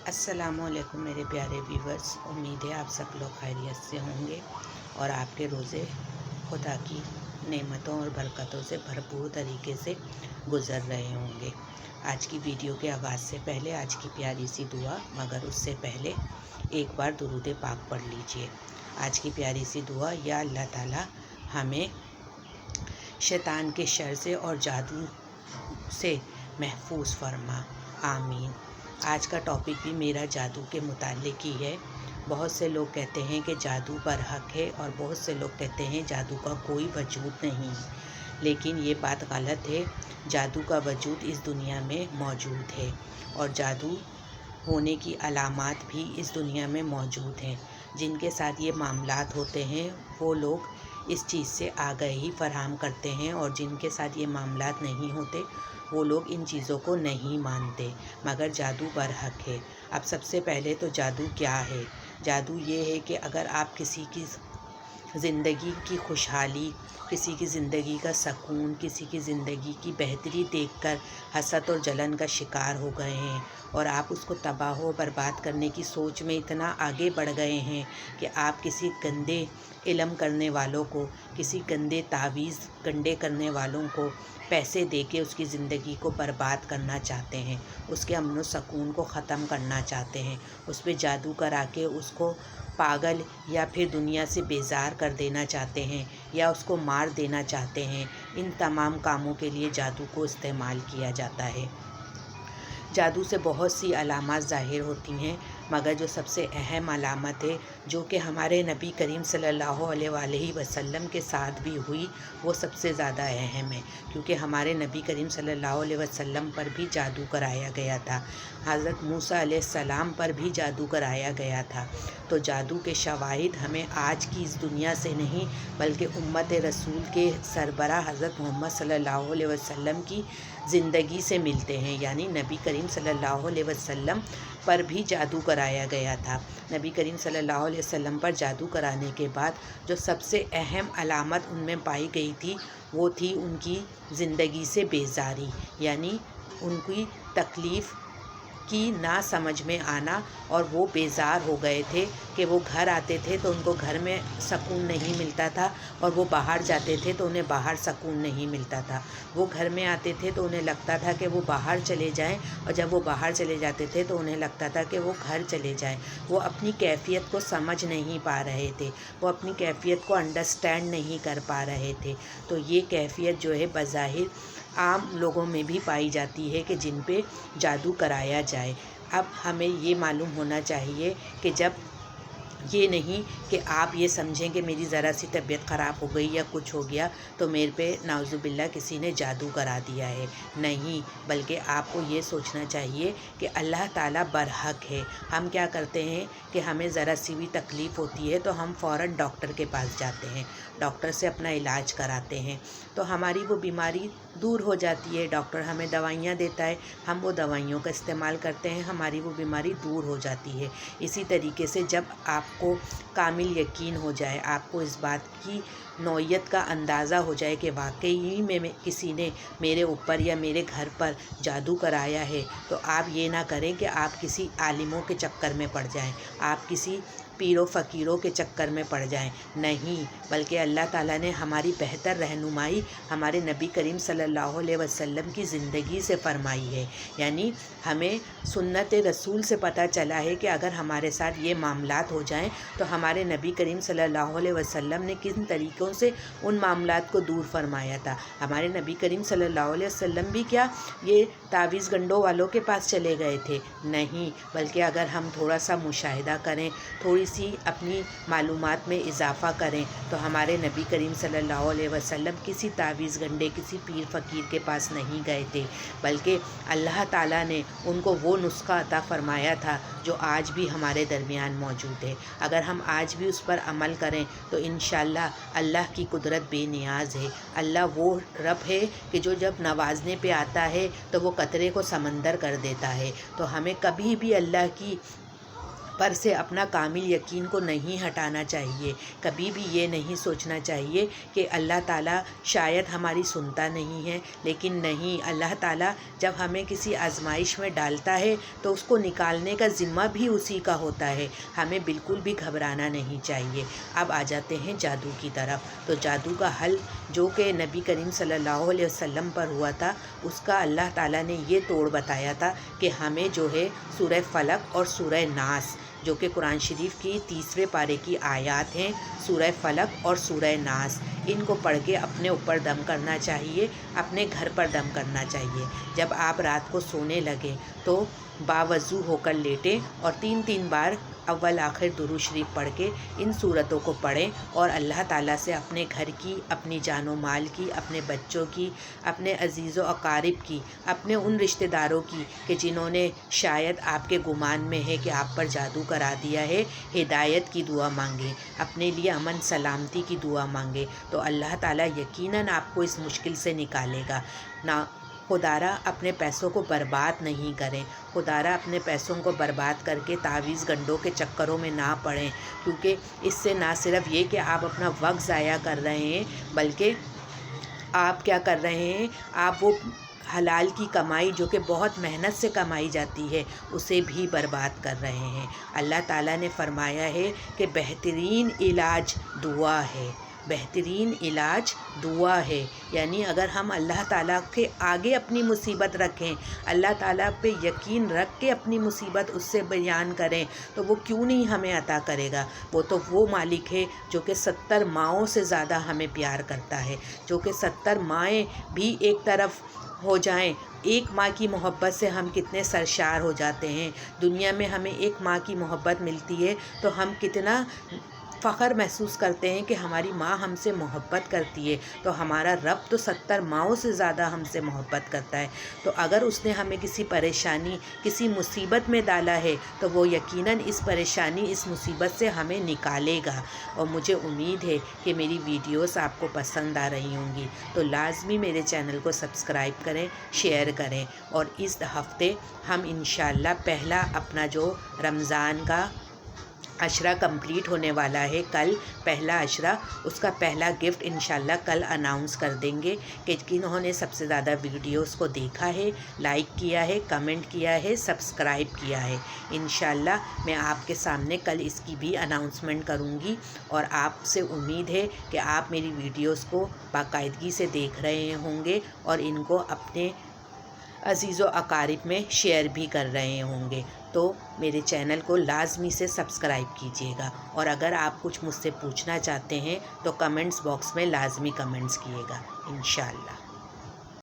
अस्सलामु अलैकुम मेरे प्यारे व्यूवर्स। उम्मीद है आप सब लोग खैरियत से होंगे और आपके रोज़े खुदा की नेमतों और बरकतों से भरपूर तरीके से गुज़र रहे होंगे। आज की वीडियो के आगाज़ से पहले आज की प्यारी सी दुआ, मगर उससे पहले एक बार दुरूद पाक पढ़ लीजिए। आज की प्यारी सी दुआ, या अल्लाह ताला हमें शैतान के शर से और जादू से महफूज फरमा, आमीन। आज का टॉपिक भी मेरा जादू के मुताल्लिक ही है। बहुत से लोग कहते हैं कि जादू बरहक है और बहुत से लोग कहते हैं जादू का कोई वजूद नहीं, लेकिन ये बात गलत है। जादू का वजूद इस दुनिया में मौजूद है और जादू होने की अलामात भी इस दुनिया में मौजूद हैं। जिनके साथ ये मामलात होते हैं वो लोग इस चीज़ से आगाही फराहम करते हैं और जिनके साथ ये मामलात नहीं होते वो लोग इन चीज़ों को नहीं मानते, मगर जादू बरहक है। अब सबसे पहले तो जादू क्या है? जादू ये है कि अगर आप किसी की ज़िंदगी की खुशहाली, किसी की ज़िंदगी का सकून, किसी की ज़िंदगी की बेहतरी देखकर हसद और जलन का शिकार हो गए हैं और आप उसको तबाह व बर्बाद करने की सोच में इतना आगे बढ़ गए हैं कि आप किसी गंदे इल्म करने वालों को, किसी गंदे तावीज़ गंडे करने वालों को पैसे देके उसकी ज़िंदगी को बर्बाद करना चाहते हैं, उसके अमन व सकून को ख़त्म करना चाहते हैं, उस पर जादू करा के उसको पागल या फिर दुनिया से बेजार कर देना चाहते हैं या उसको मार देना चाहते हैं। इन तमाम कामों के लिए जादू को इस्तेमाल किया जाता है। जादू से बहुत सी अलामत ज़ाहिर होती हैं, मगर जो सबसे अहम अलामत है जो कि हमारे नबी करीम सल्लल्लाहु अलैहि वसल्लम के साथ भी हुई, वो सबसे ज़्यादा अहम है, क्योंकि हमारे नबी करीम सल्लल्लाहु अलैहि वसल्लम पर भी जादू कराया गया था। हज़रत मूसा अलैहिस्सलाम पर भी जादू कराया गया था। तो जादू के शवाहिद हमें आज की इस दुनिया से नहीं, बल्कि उम्मत रसूल के सरबराह हज़रत मोहम्मद सल्लल्लाहु अलैहि वसल्लम की ज़िंदगी से मिलते हैं। यानी नबी करीम सल्लल्लाहु अलैहि वसल्लम पर भी जादू कराया गया था। नबी करीम सल्लल्लाहु अलैहि वसल्लम पर जादू कराने के बाद जो सबसे अहम अलामत उनमें पाई गई थी वो थी उनकी ज़िंदगी से बेजारी, यानी उनकी तकलीफ़ की ना समझ में आना, और वो बेजार हो गए थे कि वो घर आते थे तो उनको घर में सकून नहीं मिलता था और वो बाहर जाते थे तो उन्हें बाहर सकून नहीं मिलता था। वो घर में आते थे तो उन्हें लगता था कि वो बाहर चले जाएं, और जब वो बाहर चले जाते थे तो उन्हें लगता था कि वो घर चले जाएं। वो अपनी कैफियत को समझ नहीं पा रहे थे, वो अपनी कैफियत को अंडरस्टैंड नहीं कर पा रहे थे। तो ये कैफियत जो है बज़ाहिर आम लोगों में भी पाई जाती है कि जिन पे जादू कराया जाए। अब हमें ये मालूम होना चाहिए कि जब ये नहीं कि आप ये समझें कि मेरी ज़रा सी तबीयत ख़राब हो गई या कुछ हो गया तो मेरे पे नाउज़ुबिल्लाह किसी ने जादू करा दिया है, नहीं, बल्कि आपको ये सोचना चाहिए कि अल्लाह ताला बरहक है। हम क्या करते हैं कि हमें ज़रा सी भी तकलीफ़ होती है तो हम फ़ौरन डॉक्टर के पास जाते हैं, डॉक्टर से अपना इलाज कराते हैं, तो हमारी वो बीमारी दूर हो जाती है। डॉक्टर हमें दवाइयाँ देता है, हम वो दवाइयों का इस्तेमाल करते हैं, हमारी वो बीमारी दूर हो जाती है। इसी तरीके से जब आपको कामिल यकीन हो जाए, आपको इस बात की नौयत का अंदाज़ा हो जाए कि वाकई में किसी ने मेरे ऊपर या मेरे घर पर जादू कराया है, तो आप ये ना करें कि आप किसी आलिमों के चक्कर में पड़ जाएं, आप किसी पीरों फ़कीरों के चक्कर में पड़ जाएं, नहीं, बल्कि अल्लाह ताला ने हमारी बेहतर रहनुमाई हमारे नबी करीम सल्लल्लाहु अलैहि वसल्लम की ज़िंदगी से फ़रमाई है। यानी हमें सुन्नत रसूल से पता चला है कि अगर हमारे साथ ये मामलात हो जाएं तो हमारे नबी करीम सल्लल्लाहु अलैहि वसल्लम ने किन तरीक़ों से उन मामलात को दूर फरमाया था। हमारे नबी करीम सल्लल्लाहु अलैहि वसल्लम भी क्या ये तावीज़ गंडों वालों के पास चले गए थे? नहीं, बल्कि अगर हम थोड़ा सा मुशाहिदा करें, थोड़ी सी अपनी मालूमात में इजाफ़ा करें, तो हमारे नबी करीम सल्लल्लाहु अलैहि वसल्लम किसी तावीज़ गंडे, किसी पीर फ़कीर के पास नहीं गए थे, बल्कि अल्लाह ताला ने उनको वो नुस्खा अता फ़रमाया था जो आज भी हमारे दरमियान मौजूद है। अगर हम आज भी उस पर अमल करें तो इंशाअल्लाह अल्लाह की कुदरत बेनियाज़ है। अल्लाह वो रब है कि जो जब नवाजने पे आता है तो वो कतरे को समंदर कर देता है। तो हमें कभी भी अल्लाह की پر سے اپنا کامل یقین کو نہیں ہٹانا چاہیے۔ کبھی بھی یہ نہیں سوچنا چاہیے کہ اللہ تعالیٰ شاید ہماری سنتا نہیں ہے، لیکن نہیں، اللہ تعالیٰ جب ہمیں کسی آزمائش میں ڈالتا ہے تو اس کو نکالنے کا ذمہ بھی اسی کا ہوتا ہے۔ ہمیں بالکل بھی گھبرانا نہیں چاہیے۔ اب آ جاتے ہیں جادو کی طرف۔ تو جادو کا حل جو کہ نبی کریم صلی اللہ علیہ وسلم پر ہوا تھا، اس کا اللہ تعالیٰ نے یہ توڑ بتایا تھا کہ ہمیں جو ہے سورہ فلق اور سورہ ناس، جو کہ قرآن شریف کی 30ویں پارے کی آیات ہیں، سورہ فلق اور سورہ ناس، ان کو پڑھ کے اپنے اوپر دم کرنا چاہیے، اپنے گھر پر دم کرنا چاہیے۔ جب آپ رات کو سونے لگیں تو باوضو ہو کر لیٹیں اور 3 بار اول آخر درود شریف پڑھ کے ان صورتوں کو پڑھیں اور اللہ تعالیٰ سے اپنے گھر کی، اپنی جان و مال کی، اپنے بچوں کی، اپنے عزیز و اقارب کی، اپنے ان رشتہ داروں کی کہ جنہوں نے شاید آپ کے گمان میں ہے کہ آپ پر جادو کرا دیا ہے، ہدایت کی دعا مانگیں، اپنے لیے امن سلامتی کی دعا مانگیں، تو اللہ تعالیٰ یقیناً آپ کو اس مشکل سے نکالے گا۔ نہ خدارا اپنے پیسوں کو برباد نہیں کریں، خدارا اپنے پیسوں کو برباد کر کے تعویذ گنڈوں کے چکروں میں نہ پڑیں، کیونکہ اس سے نہ صرف یہ کہ آپ اپنا وقت ضائع کر رہے ہیں، بلکہ آپ کیا کر رہے ہیں، آپ وہ حلال کی کمائی جو کہ بہت محنت سے کمائی جاتی ہے اسے بھی برباد کر رہے ہیں۔ اللہ تعالیٰ نے فرمایا ہے کہ بہترین علاج دعا ہے، بہترین علاج دعا ہے، یعنی اگر ہم اللہ تعالیٰ کے آگے اپنی مصیبت رکھیں، اللہ تعالیٰ پہ یقین رکھ کے اپنی مصیبت اس سے بیان کریں، تو وہ کیوں نہیں ہمیں عطا کرے گا۔ وہ تو وہ مالک ہے جو کہ 70 ماؤں سے زیادہ ہمیں پیار کرتا ہے، جو کہ 70 مائیں بھی ایک طرف ہو جائیں، ایک ماں کی محبت سے ہم کتنے سرشار ہو جاتے ہیں۔ دنیا میں ہمیں ایک ماں کی محبت ملتی ہے تو ہم کتنا فخر محسوس کرتے ہیں کہ ہماری ماں ہم سے محبت کرتی ہے، تو ہمارا رب تو 70 ماؤں سے زیادہ ہم سے محبت کرتا ہے۔ تو اگر اس نے ہمیں کسی پریشانی، کسی مصیبت میں ڈالا ہے تو وہ یقیناً اس پریشانی، اس مصیبت سے ہمیں نکالے گا۔ اور مجھے امید ہے کہ میری ویڈیوز آپ کو پسند آ رہی ہوں گی، تو لازمی میرے چینل کو سبسکرائب کریں، شیئر کریں، اور اس ہفتے ہم انشاءاللہ پہلا اپنا جو رمضان کا عشرہ کمپلیٹ ہونے والا ہے، کل پہلا عشرہ، اس کا پہلا گفٹ انشاءاللہ کل اناؤنس کر دیں گے کہ کنہوں نے سب سے زیادہ ویڈیوز کو دیکھا ہے، لائک کیا ہے، کمنٹ کیا ہے، سبسکرائب کیا ہے۔ انشاءاللہ میں آپ کے سامنے کل اس کی بھی اناؤنسمنٹ کروں گی، اور آپ سے امید ہے کہ آپ میری ویڈیوز کو باقاعدگی سے دیکھ رہے ہوں گے اور ان کو اپنے عزیز و اقارب میں شیئر بھی کر رہے ہوں گے۔ تو میرے چینل کو لازمی سے سبسکرائب کیجیے گا، اور اگر آپ کچھ مجھ سے پوچھنا چاہتے ہیں تو کمنٹس باکس میں لازمی کمنٹس کیے گا انشاءاللہ۔